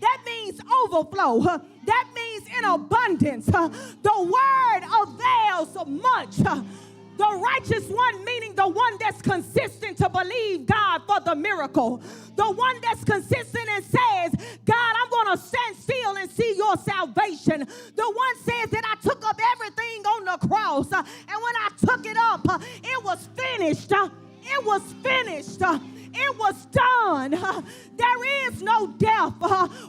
That means overflow. That means in abundance. The word avails much. The righteous one, meaning the one that's consistent to believe God for the miracle. The one that's consistent and says, God, I'm going to stand still and see your salvation. The one says that I took up everything on the cross. And when I took it up, it was finished. It was finished. It was done. There is no death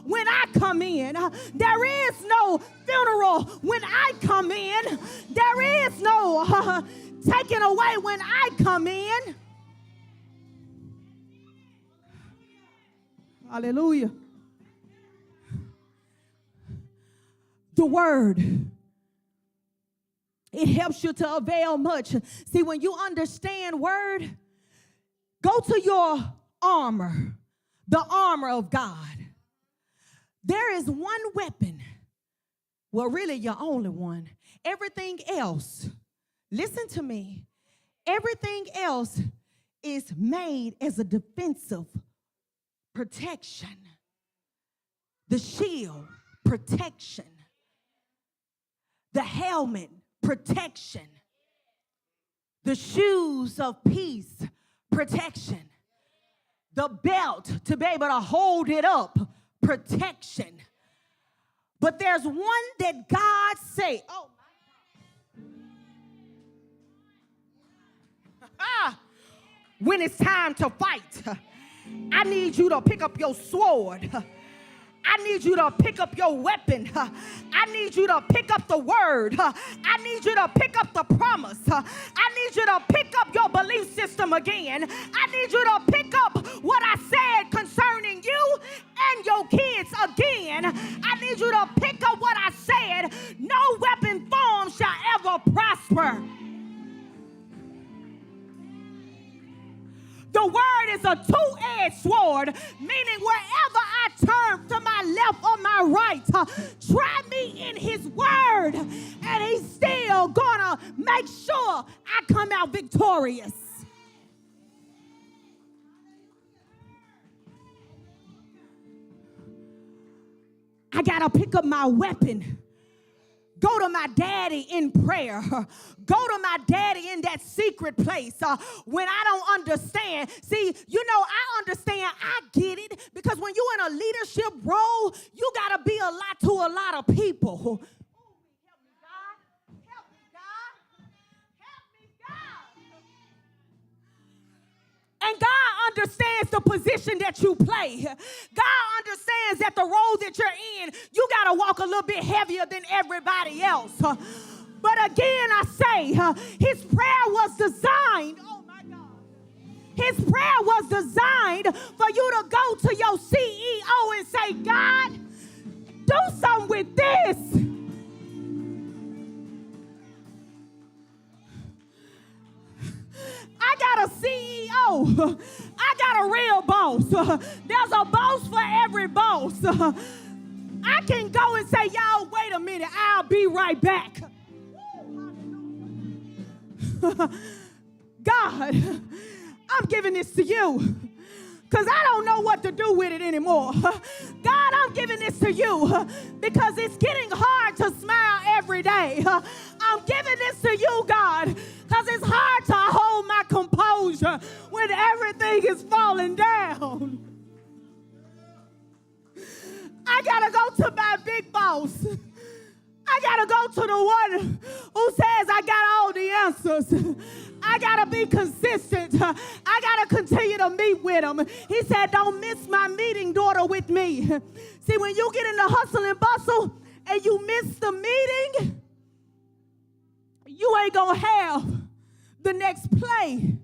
when I come in. There is no funeral when I come in. There is no taken away when I come in. Hallelujah. The word, it helps you to avail much. See, when you understand word, go to your armor, the armor of God. There is one weapon, well, really your only one. Everything else, listen to me, everything else is made as a defensive protection. The shield, protection. The helmet, protection. The shoes of peace, protection. The belt to be able to hold it up, protection. But there's one that God say, oh my, when it's time to fight, I need you to pick up your sword. I need you to pick up your weapon. I need you to pick up the word. I need you to pick up the promise. I need you to pick up your belief system again. I need you to pick up what I said concerning you and your kids again. I need you to pick up what I said. No weapon formed shall ever prosper. The word is a two-edged sword, meaning wherever I turn to my left or my right, try me in his word, and he's still gonna make sure I come out victorious. I gotta pick up my weapon. Go to my daddy in prayer. Go to my daddy in that secret place when I don't understand. See, you know, I understand. I get it. Because when you're in a leadership role, you got to be a lot to a lot of people. Help me, God. Help me, God. Help me, God. And God understands the position that you play. God understands that the role that you're in, you got to walk a little bit heavier than everybody else. But again, I say, his prayer was designed, oh my God, his prayer was designed for you to go to your CEO and say, God, do something with this. I got a CEO. I got a real boss. There's a boss for every boss. I can go and say, y'all, wait a minute. I'll be right back. God, I'm giving this to you because I don't know what to do with it anymore. God, I'm giving this to you because it's getting hard to smile every day. I'm giving this to you, God, because it's hard to hold my composure when everything is falling down. I got to go to my big boss. I got to go to the one who says I got all the answers. I got to be consistent. I got to continue to meet with him. He said, don't miss my meeting, daughter, with me. See, when you get in the hustle and bustle and you miss the meeting, you ain't going to have the next play.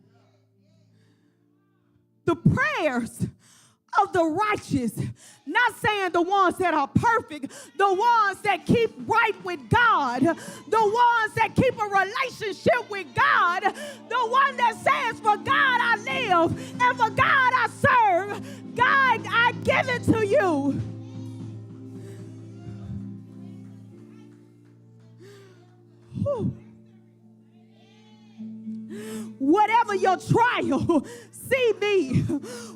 The prayers of the righteous, not saying the ones that are perfect, the ones that keep right with God, the ones that keep a relationship with God, the one that says, for God I live and for God I serve. God, I give it to you. Whew. Whatever your trial, see me.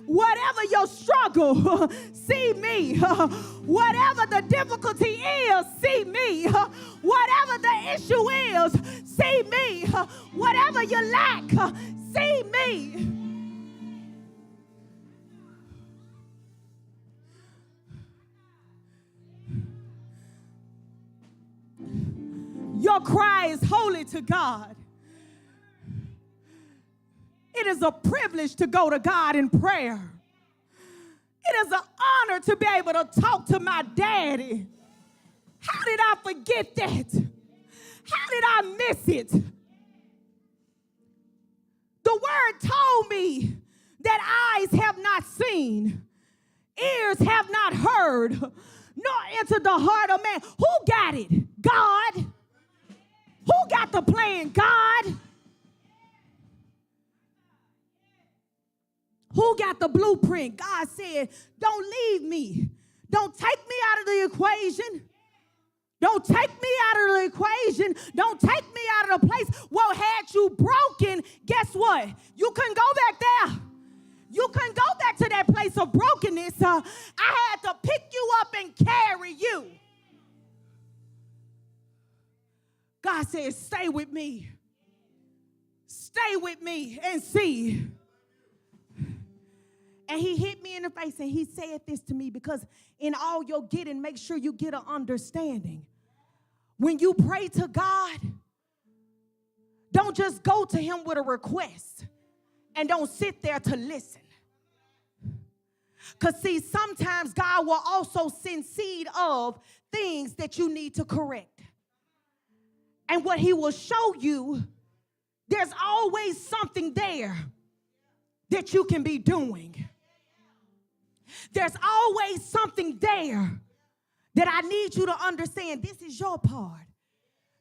Whatever your struggle, see me. Whatever the difficulty is, see me. Whatever the issue is, see me. Whatever you lack, see me. Your cry is holy to God. It is a privilege to go to God in prayer. It is an honor to be able to talk to my daddy. How did I forget that? How did I miss it? The word told me that eyes have not seen, ears have not heard, nor entered the heart of man. Who got it? God. Who got the plan? God. Who got the blueprint? God said, don't leave me. Don't take me out of the equation. Don't take me out of the equation. Don't take me out of the place. What had you broken, guess what? You couldn't go back there. You couldn't go back to that place of brokenness. I had to pick you up and carry you. God says, stay with me. Stay with me and see. And he hit me in the face and he said this to me, because in all you're getting, make sure you get an understanding. When you pray to God, don't just go to him with a request and don't sit there to listen. Because see, sometimes God will also send seed of things that you need to correct. And what he will show you, there's always something there that you can be doing. There's always something there that I need you to understand. This is your part.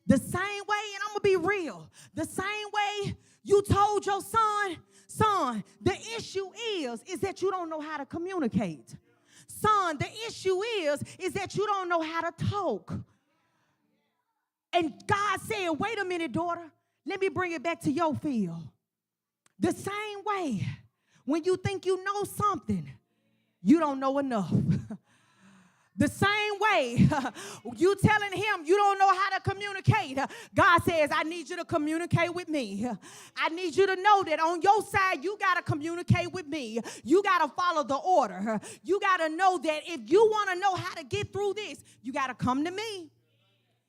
The same way, and I'm going to be real, the same way you told your son, the issue is that you don't know how to communicate. Son, the issue is that you don't know how to talk. And God said, wait a minute, daughter, let me bring it back to your field. The same way, when you think you know something, you don't know enough. The same way, you telling him you don't know how to communicate. God says, I need you to communicate with me. I need you to know that on your side, you got to communicate with me. You got to follow the order. You got to know that if you want to know how to get through this, you got to come to me.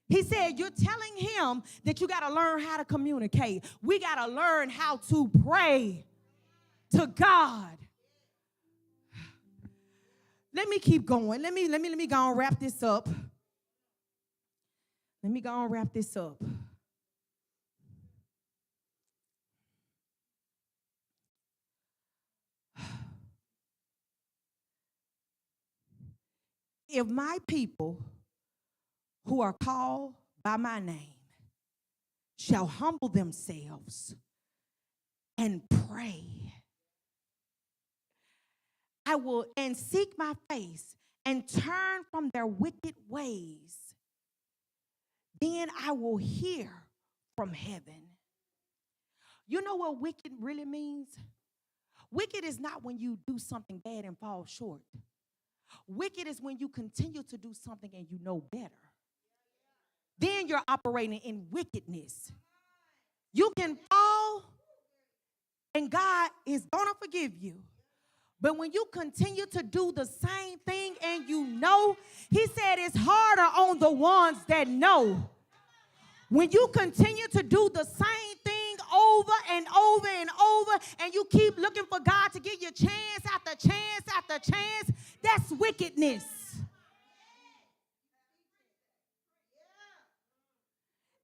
He said, you're telling him that you got to learn how to communicate. We got to learn how to pray to God. Let me keep going. Let me go and wrap this up. Let me go and wrap this up. If my people who are called by my name shall humble themselves and pray, I will and seek my face and turn from their wicked ways, then I will hear from heaven. You know what wicked really means? Wicked is not when you do something bad and fall short. Wicked is when you continue to do something and you know better. Then you're operating in wickedness. You can fall and God is going to forgive you. But when you continue to do the same thing and you know, he said it's harder on the ones that know. When you continue to do the same thing over and over and over, and you keep looking for God to give you chance after chance after chance, that's wickedness.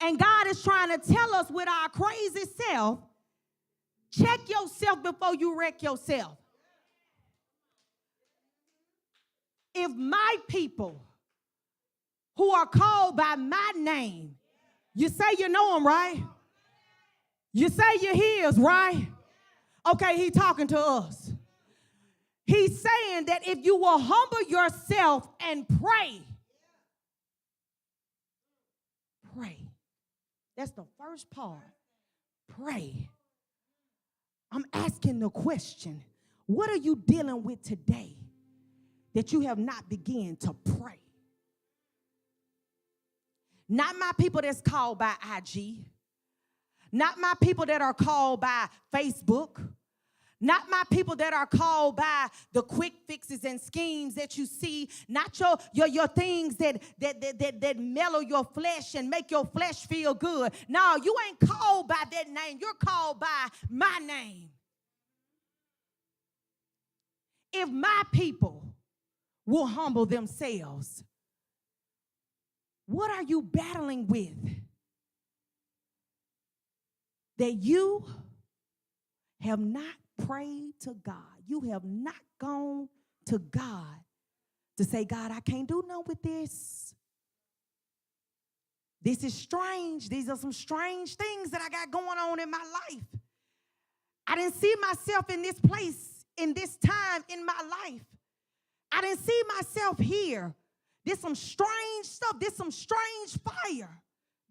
And God is trying to tell us with our crazy self, check yourself before you wreck yourself. If my people who are called by my name, you say you know them, right? You say you're his, right? Okay, he's talking to us. He's saying that if you will humble yourself and pray. That's the first part. Pray. I'm asking the question, what are you dealing with today that you have not begun to pray? Not my people that's called by IG. Not my people that are called by Facebook. Not my people that are called by the quick fixes and schemes that you see. Not your things that mellow your flesh and make your flesh feel good. No, you ain't called by that name. You're called by my name. If my people will humble themselves, what are you battling with that you have not prayed to God? You have not gone to God to say, God, I can't do nothing with this. This is strange. These are some strange things that I got going on in my life. I didn't see myself in this place, in this time in my life. I didn't see myself here. There's some strange stuff. There's some strange fire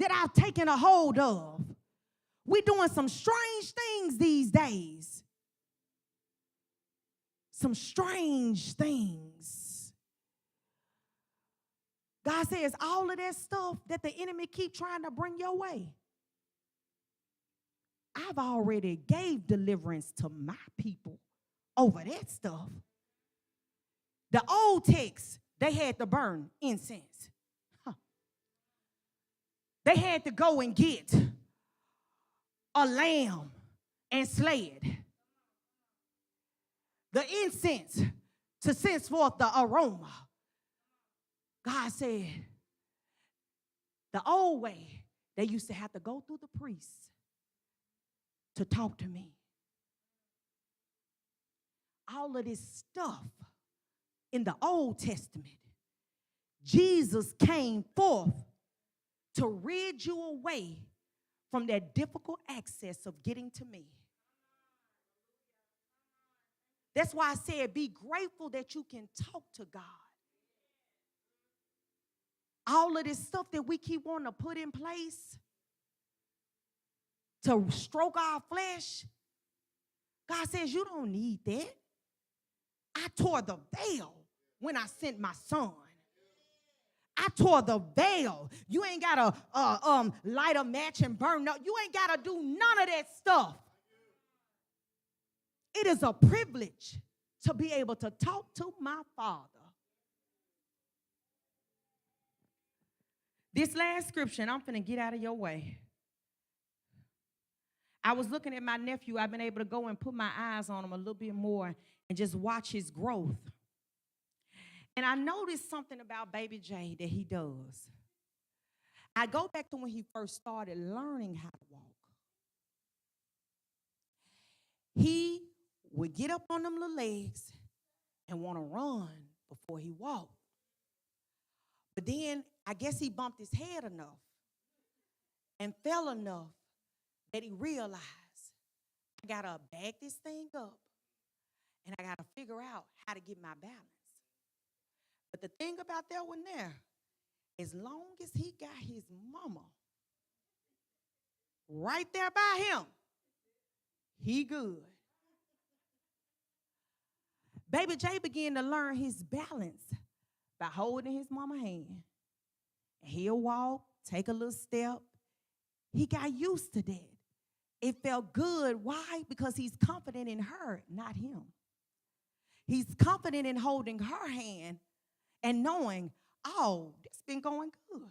that I've taken a hold of. We're doing some strange things these days. Some strange things. God says all of that stuff that the enemy keep trying to bring your way, I've already gave deliverance to my people over that stuff. The old text, they had to burn incense. They had to go and get a lamb and slay it. The incense to send forth the aroma. God said, the old way, they used to have to go through the priests to talk to me. All of this stuff in the Old Testament, Jesus came forth to rid you away from that difficult access of getting to me. That's why I said be grateful that you can talk to God. All of this stuff that we keep wanting to put in place to stroke our flesh, God says you don't need that. I tore the veil when I sent my son. I tore the veil. You ain't got to light a match and burn up. You ain't got to do none of that stuff. It is a privilege to be able to talk to my Father. This last scripture, and I'm finna get out of your way. I was looking at my nephew. I've been able to go and put my eyes on him a little bit more and just watch his growth. And I noticed something about baby Jay that he does. I go back to when he first started learning how to walk. He would get up on them little legs and want to run before he walked. But then I guess he bumped his head enough and fell enough that he realized, I got to bag this thing up and I got to figure out how to get my balance. But the thing about that one there, as long as he got his mama right there by him, he good. Baby Jay began to learn his balance by holding his mama's hand. He'll walk, take a little step. He got used to that. It felt good. Why? Because he's confident in her, not him. He's confident in holding her hand and knowing, oh, this been going good.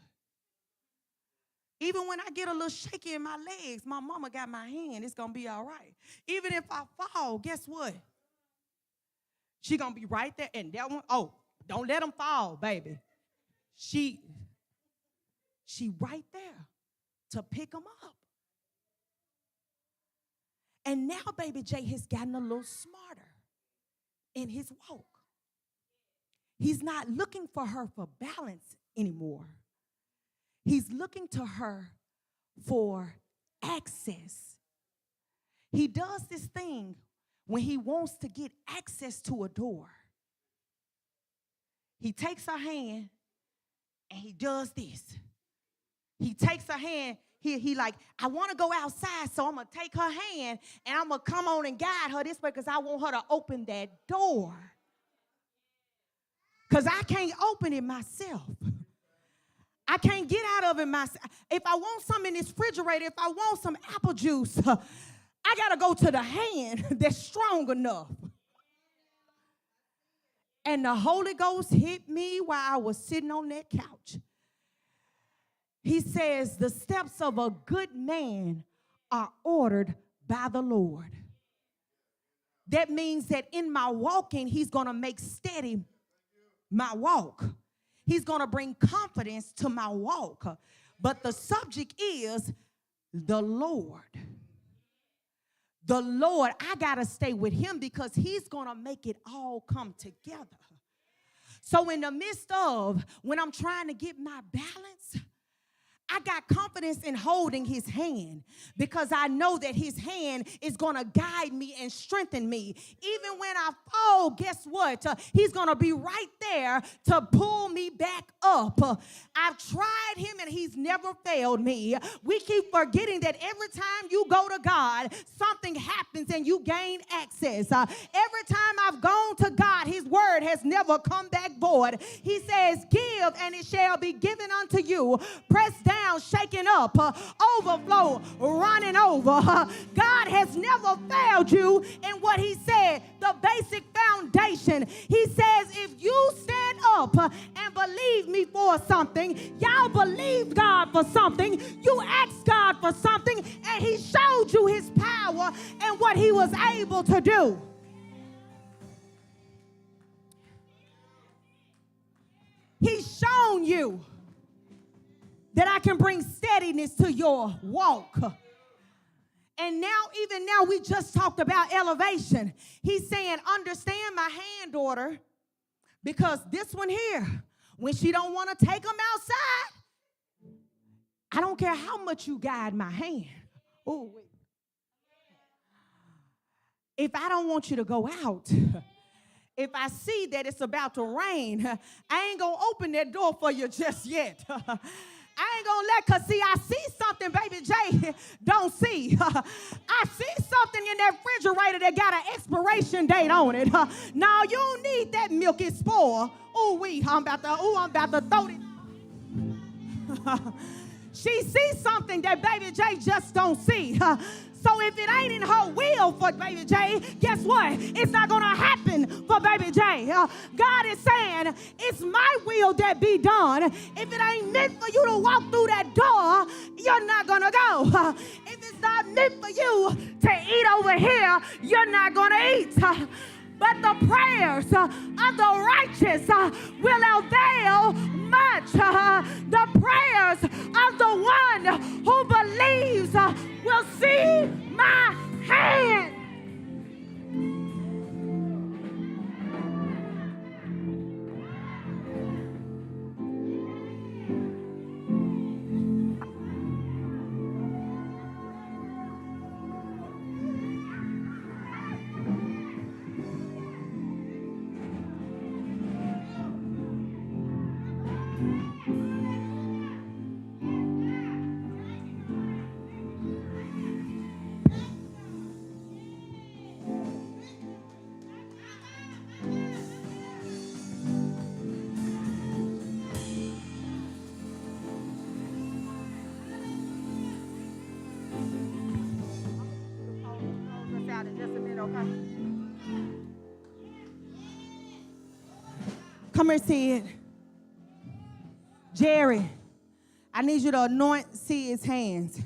Even when I get a little shaky in my legs, my mama got my hand. It's going to be all right. Even if I fall, guess what? She going to be right there. And that one, oh, don't let him fall, baby. She right there to pick him up. And now baby Jay has gotten a little smarter in his walk. He's not looking for her for balance anymore. He's looking to her for access. He does this thing when he wants to get access to a door. He takes her hand and he does this. He takes her hand, he like, I want to go outside, so I'm going to take her hand, and I'm going to come on and guide her this way because I want her to open that door. Because I can't open it myself. I can't get out of it myself. If I want something in this refrigerator, if I want some apple juice, I got to go to the hand that's strong enough. And the Holy Ghost hit me while I was sitting on that couch. He says, the steps of a good man are ordered by the Lord. That means that in my walking, he's going to make steady my walk. He's going to bring confidence to my walk. But the subject is the Lord. The Lord, I got to stay with him because he's going to make it all come together. So in the midst of when I'm trying to get my balance, I got confidence in holding his hand because I know that his hand is going to guide me and strengthen me. Even when I fall, guess what? He's going to be right there to pull me back up. I've tried him and he's never failed me. We keep forgetting that every time you go to God, something happens and you gain access. Every time I've gone to God, his word has never come back void. He says, give and it shall be given unto you. Press down, shaken up, overflow, running over. God has never failed you in what he said, the basic foundation. He says, if you stand up and believe me for something, y'all believed God for something, you asked God for something, and he showed you his power and what he was able to do. He's shown you that I can bring steadiness to your walk. And now, even now, we just talked about elevation. He's saying, understand my hand, daughter, because this one here, when she don't want to take them outside, I don't care how much you guide my hand. Oh, if I don't want you to go out, if I see that it's about to rain, I ain't going to open that door for you just yet. I ain't going to let, because see, I see something Baby J don't see. I see something in that refrigerator that got an expiration date on it. Now, you don't need that milk, it's spoiled. I'm about to throw it. She sees something that Baby J just don't see. So if it ain't in her will for Baby J, guess what? It's not going to happen for Baby J. God is saying, it's my will that be done. If it ain't meant for you to walk through that door, you're not going to go. If it's not meant for you to eat over here, you're not going to eat. But the prayers of the righteous will avail much. The prayers of the one who believes will see my hand. Come here, Sid. Jerry, I need you to anoint Sid's hands.